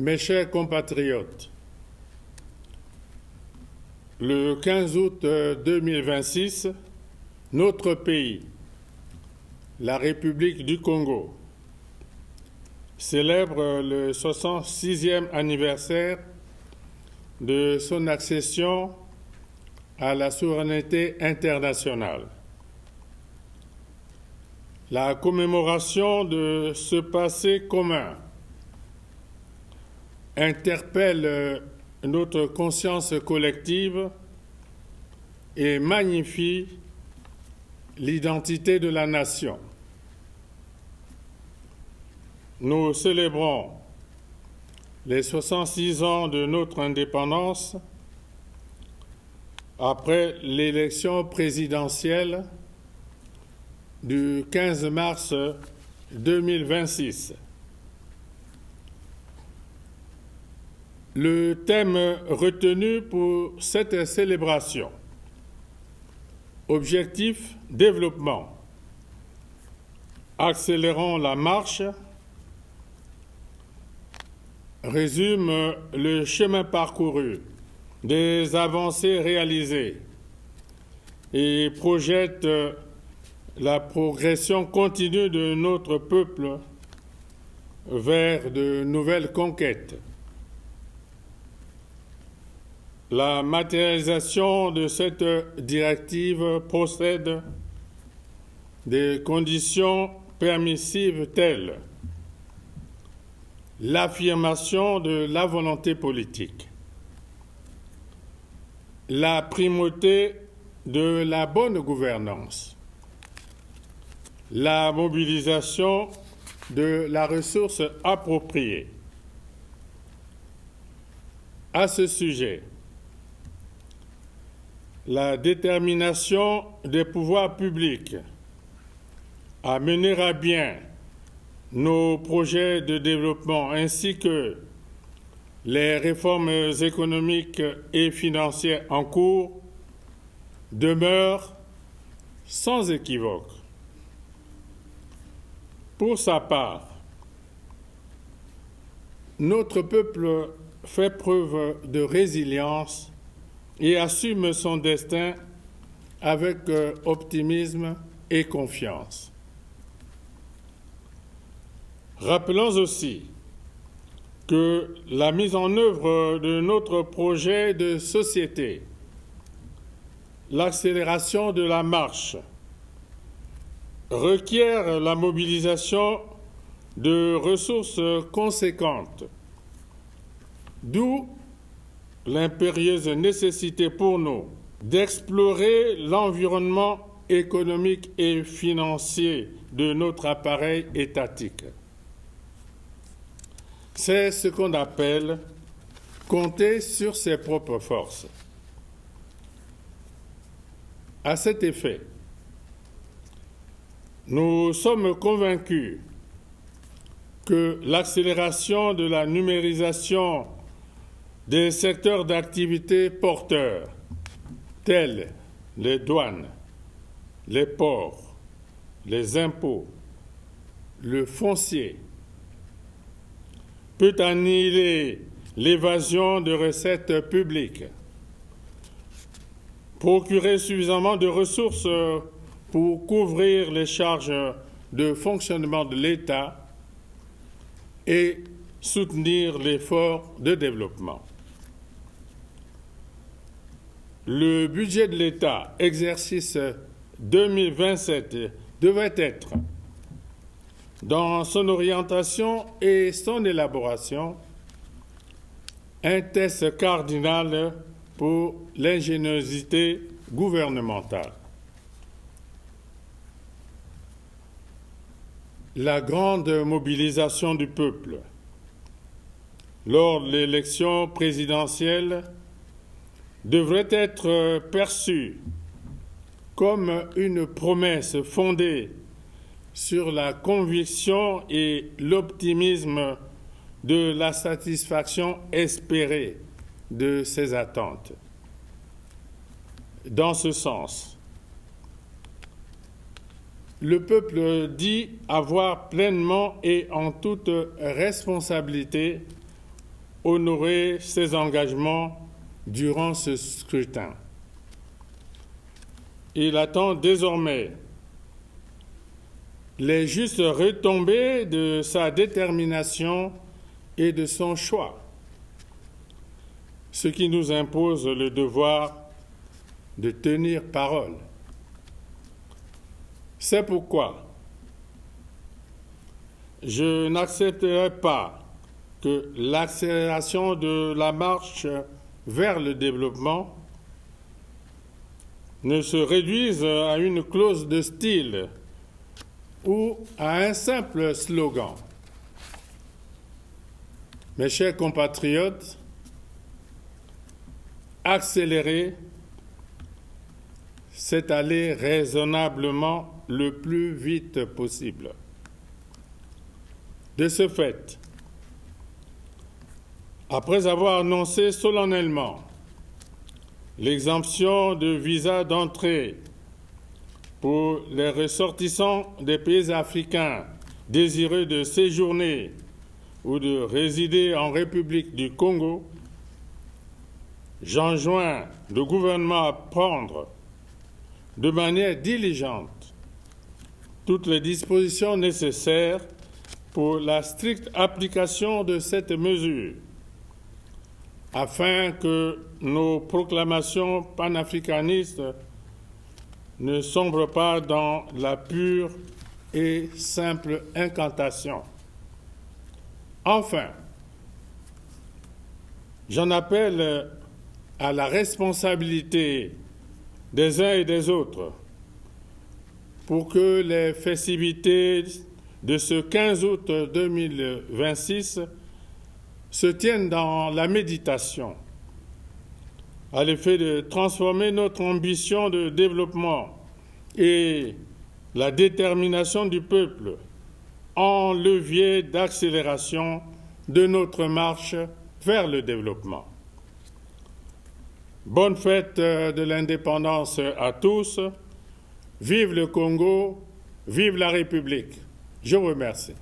Mes chers compatriotes, le 15 août 2026, notre pays, la République du Congo, célèbre le 66e anniversaire de son accession à la souveraineté internationale. La commémoration de ce passé commun interpelle notre conscience collective et magnifie l'identité de la nation. Nous célébrons les 66 ans de notre indépendance après l'élection présidentielle du 15 mars 2026. Le thème retenu pour cette célébration, objectif développement, accélérons la marche, résume le chemin parcouru, des avancées réalisées et projette la progression continue de notre peuple vers de nouvelles conquêtes. La matérialisation de cette directive procède des conditions permissives telles l'affirmation de la volonté politique, la primauté de la bonne gouvernance, la mobilisation de la ressource appropriée. À ce sujet, la détermination des pouvoirs publics à mener à bien nos projets de développement ainsi que les réformes économiques et financières en cours demeure sans équivoque. Pour sa part, notre peuple fait preuve de résilience et assume son destin avec optimisme et confiance. Rappelons aussi que la mise en œuvre de notre projet de société, l'accélération de la marche, requiert la mobilisation de ressources conséquentes, d'où l'impérieuse nécessité pour nous d'explorer l'environnement économique et financier de notre appareil étatique. C'est ce qu'on appelle compter sur ses propres forces. À cet effet, nous sommes convaincus que l'accélération de la numérisation des secteurs d'activité porteurs, tels les douanes, les ports, les impôts, le foncier, peut annihiler l'évasion de recettes publiques, procurer suffisamment de ressources pour couvrir les charges de fonctionnement de l'État et soutenir l'effort de développement. Le budget de l'État, exercice 2027, devrait être, dans son orientation et son élaboration, un test cardinal pour l'ingéniosité gouvernementale. La grande mobilisation du peuple lors de l'élection présidentielle devrait être perçue comme une promesse fondée sur la conviction et l'optimisme de la satisfaction espérée de ses attentes. Dans ce sens, le peuple dit avoir pleinement et en toute responsabilité honoré ses engagements durant ce scrutin. Il attend désormais les justes retombées de sa détermination et de son choix, ce qui nous impose le devoir de tenir parole. C'est pourquoi je n'accepterai pas que l'accélération de la marche vers le développement ne se réduise à une clause de style ou à un simple slogan. Mes chers compatriotes, accélérer, c'est aller raisonnablement le plus vite possible. De ce fait, après avoir annoncé solennellement l'exemption de visa d'entrée pour les ressortissants des pays africains désireux de séjourner ou de résider en République du Congo, j'enjoins le gouvernement à prendre de manière diligente toutes les dispositions nécessaires pour la stricte application de cette mesure, afin que nos proclamations panafricanistes ne sombrent pas dans la pure et simple incantation. Enfin, j'en appelle à la responsabilité des uns et des autres pour que les festivités de ce 15 août 2026 se tiennent dans la méditation, à l'effet de transformer notre ambition de développement et la détermination du peuple en levier d'accélération de notre marche vers le développement. Bonne fête de l'indépendance à tous. Vive le Congo, vive la République. Je vous remercie.